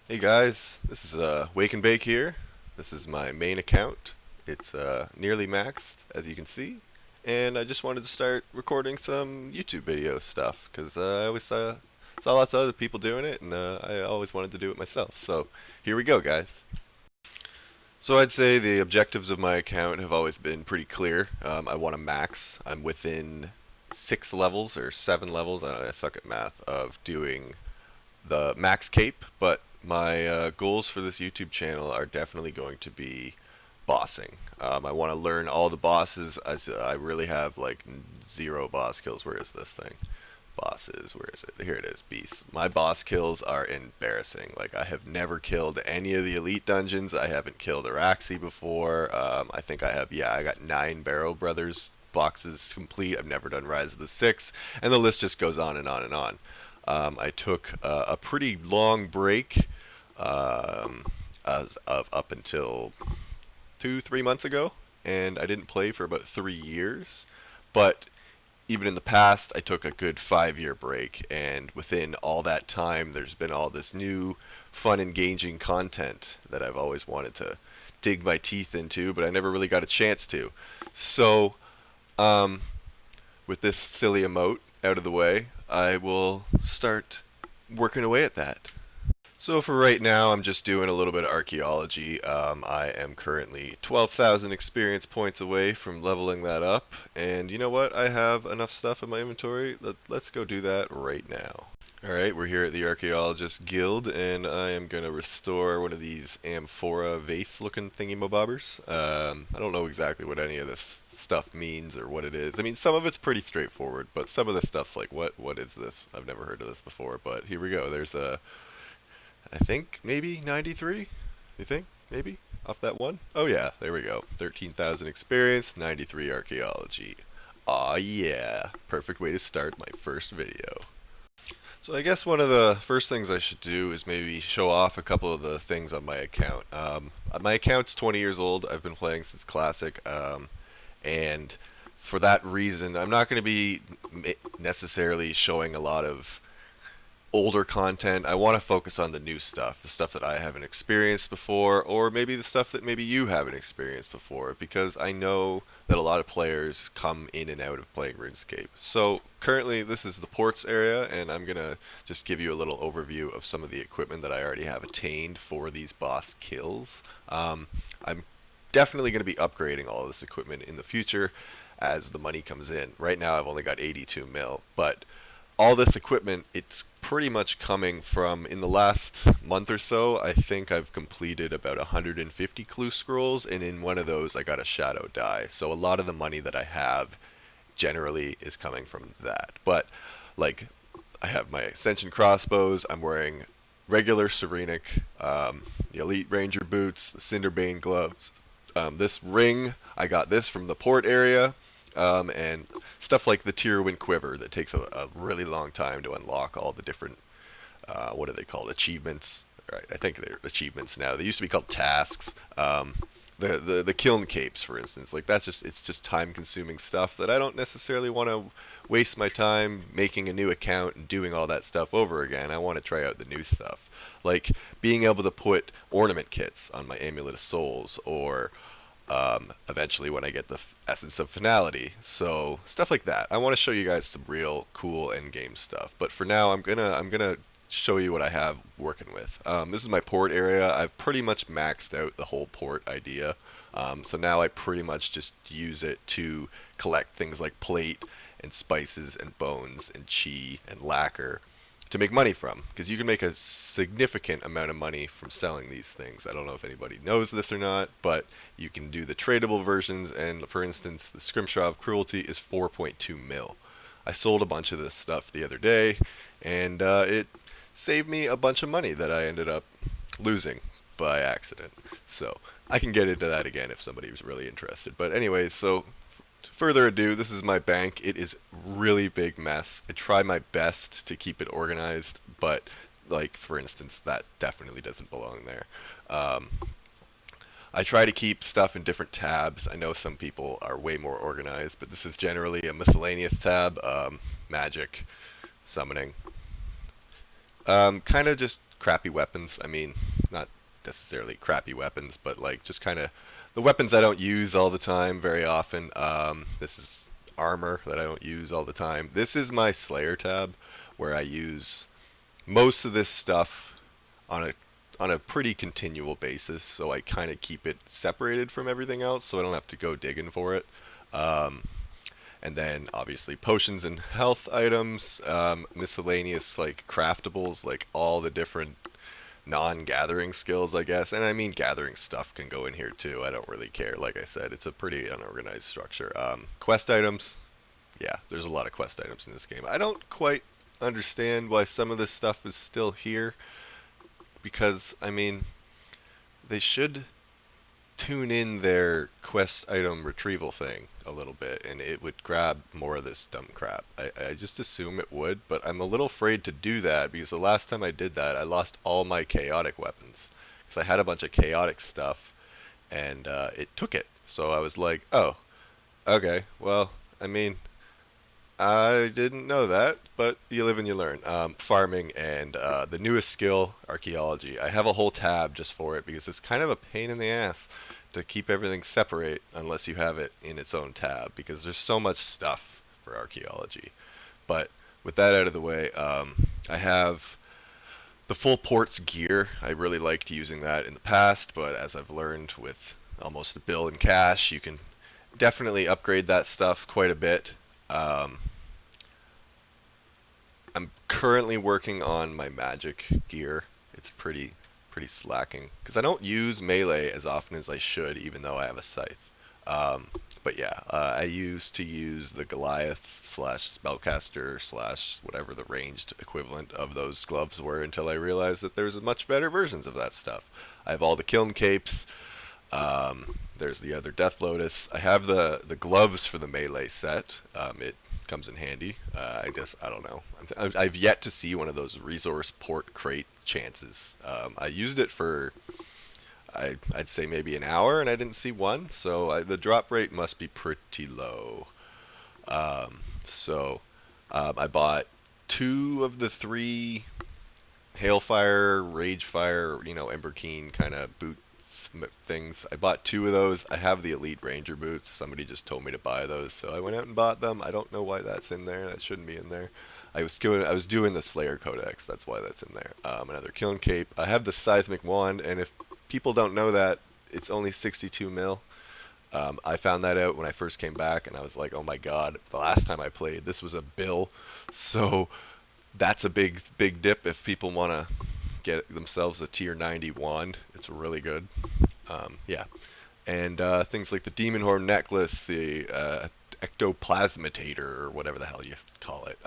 Hey guys, this is Wakenbake here. This is my main account. It's nearly maxed, as you can see, and I just wanted to start recording some YouTube video stuff because I always saw lots of other people doing it, and I always wanted to do it myself. So here we go, guys. So I'd say the objectives of my account have always been pretty clear. I want to max. I'm within 6 levels or 7 levels. I suck at math of doing the max cape, but my goals for this YouTube channel are definitely going to be bossing. I want to learn all the bosses. I really have like 0 boss kills. Where is this thing? Bosses, where is it? Here it is, beasts. My boss kills are embarrassing. Like, I have never killed any of the elite dungeons. I haven't killed Araxi before. I think I got 9 Barrow Brothers boxes complete. I've never done Rise of the Six, and the list just goes on and on and on. I took a pretty long break as of up until 2, 3 months ago, and I didn't play for about 3 years. But even in the past, I took a good 5 year break, and within all that time, there's been all this new, fun, engaging content that I've always wanted to dig my teeth into, but I never really got a chance to. So, um, with this silly emote out of the way, I will start working away at that. So for right now, I'm just doing a little bit of archaeology. I am currently 12,000 experience points away from leveling that up, and you know what? I have enough stuff in my inventory. Let's go do that right now. Alright, we're here at the Archaeologist Guild, and I am going to restore one of these amphora vase-looking thingy-mabobbers. I don't know exactly what any of this stuff means or what it is. I mean, some of it's pretty straightforward, but some of the stuff's like, what is this? I've never heard of this before, but here we go. There's a, I think, maybe 93? You think? Maybe? Off that one? Oh yeah, there we go. 13,000 experience, 93 archaeology. Aw yeah, perfect way to start my first video. So I guess one of the first things I should do is maybe show off a couple of the things on my account. My account's 20 years old. I've been playing since Classic, and for that reason, I'm not going to be necessarily showing a lot of older content. I want to focus on the new stuff, the stuff that I haven't experienced before, or maybe the stuff that maybe you haven't experienced before, because I know that a lot of players come in and out of playing RuneScape. So currently this is the ports area, and I'm going to just give you a little overview of some of the equipment that I already have attained for these boss kills. I'm definitely going to be upgrading all of this equipment in the future as the money comes in. Right now I've only got 82 mil, but all this equipment, it's pretty much coming from, in the last month or so, I think I've completed about 150 clue scrolls, and in one of those I got a shadow die. So a lot of the money that I have generally is coming from that. But, like, I have my Ascension crossbows, I'm wearing regular Serenic, the Elite Ranger boots, the Cinderbane gloves. This ring, I got this from the port area. And stuff like the Tyrwin Quiver that takes a really long time to unlock all the different, what are they called, achievements. Right, I think they're achievements now. They used to be called tasks. The kiln capes, for instance, like it's just time-consuming stuff that I don't necessarily want to waste my time making a new account and doing all that stuff over again. I want to try out the new stuff, like being able to put ornament kits on my Amulet of Souls, or eventually when I get the Essence of Finality. So stuff like that. I want to show you guys some real cool end game stuff. But for now, I'm gonna show you what I have working with. This is my port area. I've pretty much maxed out the whole port idea. So now I pretty much just use it to collect things like plate and spices and bones and chi and lacquer to make money from, because you can make a significant amount of money from selling these things. I don't know if anybody knows this or not, but you can do the tradable versions, and for instance, the Scrimshaw of Cruelty is 4.2 mil. I sold a bunch of this stuff the other day, and it saved me a bunch of money that I ended up losing by accident. So I can get into that again if somebody was really interested. But anyways, so further ado, this is my bank. It is really big mess. I try my best to keep it organized, but like for instance, that definitely doesn't belong there. I try to keep stuff in different tabs. I know some people are way more organized, but this is generally a miscellaneous tab. Magic, summoning. Kind of just crappy weapons. I mean, not necessarily crappy weapons, but like just kind of the weapons I don't use all the time very often. This is armor that I don't use all the time. This is my Slayer tab where I use most of this stuff on a pretty continual basis, so I kind of keep it separated from everything else, so I don't have to go digging for it. Um, and then obviously potions and health items, miscellaneous like craftables, like all the different non-gathering skills, I guess. And I mean, gathering stuff can go in here too. I don't really care. Like I said, it's a pretty unorganized structure. Quest items, yeah, there's a lot of quest items in this game. I don't quite understand why some of this stuff is still here, because I mean, they should tune in their quest item retrieval thing a little bit, and it would grab more of this dumb crap. I just assume it would, but I'm a little afraid to do that because the last time I did that, I lost all my chaotic weapons because I had a bunch of chaotic stuff, and it took it. So I was like, oh, okay, well, I mean, I didn't know that, but you live and you learn. Farming and the newest skill, archaeology. I have a whole tab just for it because it's kind of a pain in the ass to keep everything separate unless you have it in its own tab, because there's so much stuff for archaeology. But with that out of the way, I have the full ports gear. I really liked using that in the past, but as I've learned with almost a bill in cash, you can definitely upgrade that stuff quite a bit. I'm currently working on my magic gear. It's pretty slacking because I don't use melee as often as I should, even though I have a scythe. But yeah, I used to use the Goliath slash spellcaster slash whatever the ranged equivalent of those gloves were until I realized that there's much better versions of that stuff. I have all the kiln capes. There's the other Death Lotus. I have the gloves for the melee set. It comes in handy. I guess, I don't know. I've yet to see one of those resource port crate chances. I used it for, I'd say maybe an hour, and I didn't see one. So the drop rate must be pretty low. I bought 2 of the 3 Hailfire, Ragefire, Ember Keen kind of boot things. I bought 2 of those. I have the Elite Ranger boots. Somebody just told me to buy those, so I went out and bought them. I don't know why that's in there. That shouldn't be in there. I was doing the Slayer Codex. That's why that's in there. Another Kiln Cape. I have the Seismic Wand, and if people don't know that, it's only 62 mil. I found that out when I first came back, and I was like, oh my god, the last time I played, this was a bill. So that's a big dip if people want to get themselves a tier 90 wand. It's really good. Yeah. And things like the Demon Horn necklace, the ectoplasmatator, or whatever the hell you call it,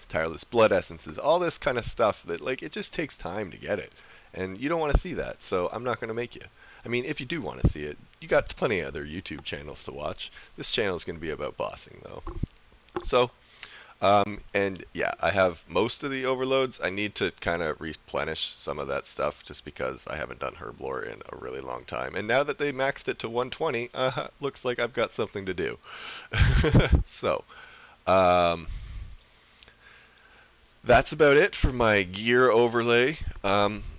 tireless blood essences, all this kind of stuff that, like, it just takes time to get it. And you don't want to see that, so I'm not going to make you. I mean, if you do want to see it, you got plenty of other YouTube channels to watch. This channel is going to be about bossing, though. So, and yeah, I have most of the overloads. I need to kind of replenish some of that stuff just because I haven't done Herblore in a really long time. And now that they maxed it to 120, looks like I've got something to do. So, that's about it for my gear overlay.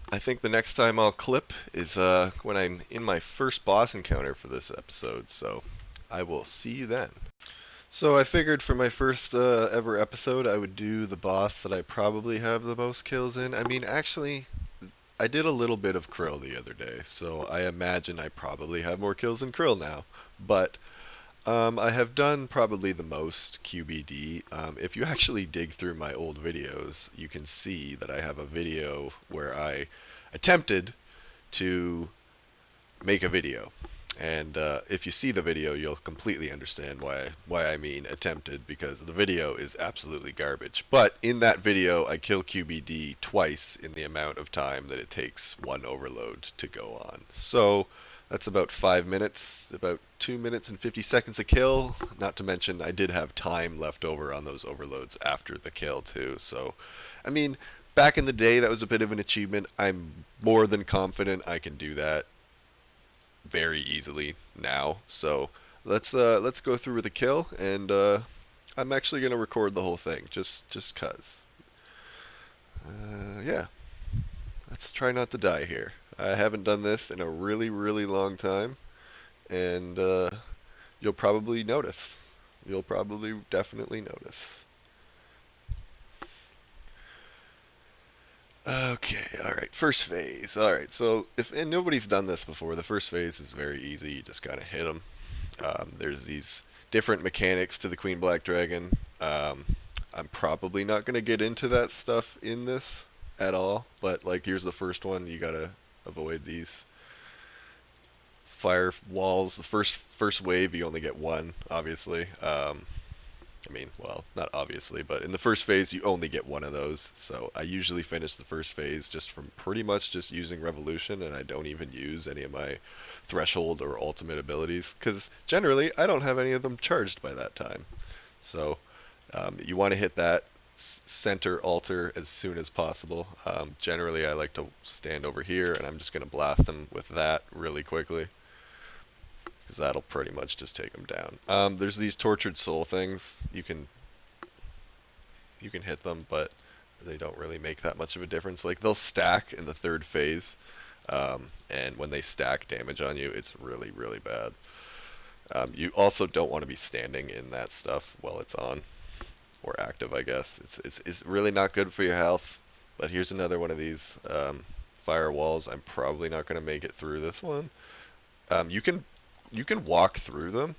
I think the next time I'll clip is when I'm in my first boss encounter for this episode. So, I will see you then. So I figured for my first ever episode I would do the boss that I probably have the most kills in. I mean, actually, I did a little bit of Krill the other day, so I imagine I probably have more kills than Krill now. But I have done probably the most QBD. If you actually dig through my old videos, you can see that I have a video where I attempted to make a video. And if you see the video, you'll completely understand why I mean attempted, because the video is absolutely garbage. But in that video, I kill QBD twice in the amount of time that it takes one overload to go on. So that's about 5 minutes, about 2 minutes and 50 seconds a kill. Not to mention, I did have time left over on those overloads after the kill too. So, I mean, back in the day, that was a bit of an achievement. I'm more than confident I can do that very easily now. So let's go through with the kill, and I'm actually gonna record the whole thing just cause. Yeah. let's try not to die here. I haven't done this in a really, really long time, and you'll probably notice. You'll probably definitely notice. Okay, alright, first phase. Alright, so if and nobody's done this before, the first phase is very easy. You just kind of hit them. There's these different mechanics to the Queen Black Dragon. I'm probably not going to get into that stuff in this at all, but like here's the first one. You gotta avoid these fire walls. The first wave, you only get one, obviously. I mean, well, not obviously, but in the first phase, you only get one of those. So I usually finish the first phase just from pretty much just using Revolution, and I don't even use any of my Threshold or Ultimate abilities, because generally, I don't have any of them charged by that time. So you want to hit that center altar as soon as possible. Generally, I like to stand over here, and I'm just going to blast them with that really quickly, because that'll pretty much just take them down. There's these tortured soul things. You can hit them, but they don't really make that much of a difference. Like, they'll stack in the third phase, and when they stack damage on you, it's really, really bad. You also don't want to be standing in that stuff while it's on, or active, I guess. It's really not good for your health. But here's another one of these firewalls. I'm probably not going to make it through this one. You can walk through them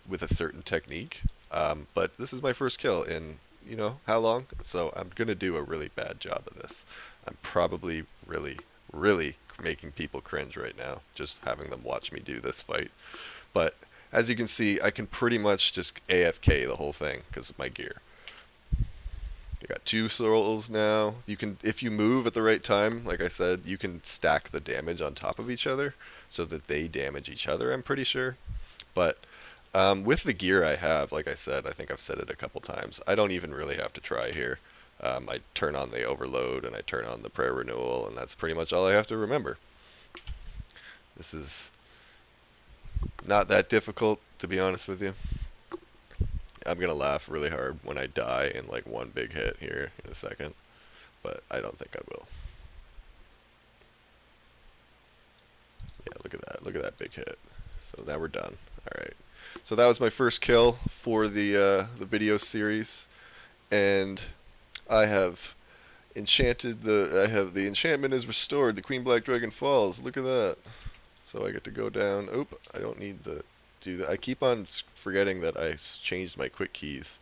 with a certain technique, but this is my first kill in, you know, how long? So I'm going to do a really bad job of this. I'm probably really, really making people cringe right now, just having them watch me do this fight. But as you can see, I can pretty much just AFK the whole thing because of my gear. I got 2 souls now. You can, if you move at the right time, like I said, you can stack the damage on top of each other so that they damage each other, I'm pretty sure. But with the gear I have, like I said, I think I've said it a couple times, I don't even really have to try here. I turn on the overload and I turn on the prayer renewal, and that's pretty much all I have to remember. This is not that difficult, to be honest with you. I'm going to laugh really hard when I die in like one big hit here in a second, but I don't think I will. Yeah, look at that. Look at that big hit. So now we're done. Alright. So that was my first kill for the video series, and I have enchanted the enchantment is restored. The Queen Black Dragon falls. Look at that. So I get to go down. Oop, I don't need the do that. I keep on forgetting that I changed my quick keys.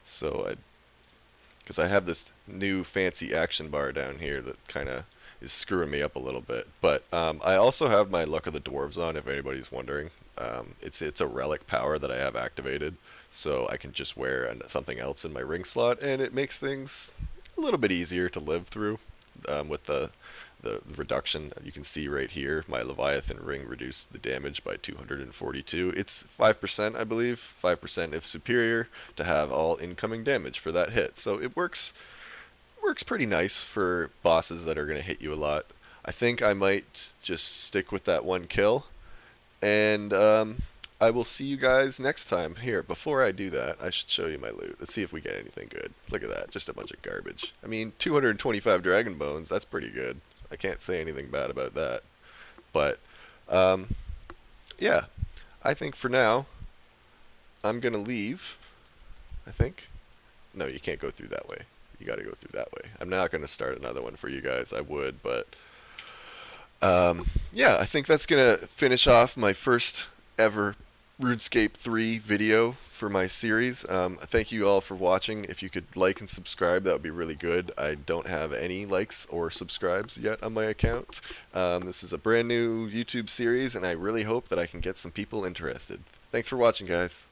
So because I have this new fancy action bar down here that kind of is screwing me up a little bit. But I also have my Luck of the Dwarves on, if anybody's wondering. It's a relic power that I have activated, so I can just wear something else in my ring slot, and it makes things a little bit easier to live through with the reduction. You can see right here, my Leviathan ring reduced the damage by 242. It's 5%, I believe, 5% if superior, to have all incoming damage for that hit. So it works pretty nice for bosses that are going to hit you a lot. I think I might just stick with that one kill, and I will see you guys next time. Here, before I do that, I should show you my loot. Let's see if we get anything good. Look at that, just a bunch of garbage. I mean, 225 dragon bones, that's pretty good. I can't say anything bad about that. But, yeah, I think for now, I'm going to leave, I think. No, you can't go through that way. You got to go through that way. I'm not going to start another one for you guys. I would, but yeah, I think that's going to finish off my first ever RuneScape 3 video for my series. Thank you all for watching. If you could like and subscribe, that would be really good. I don't have any likes or subscribes yet on my account. This is a brand new YouTube series, and I really hope that I can get some people interested. Thanks for watching, guys.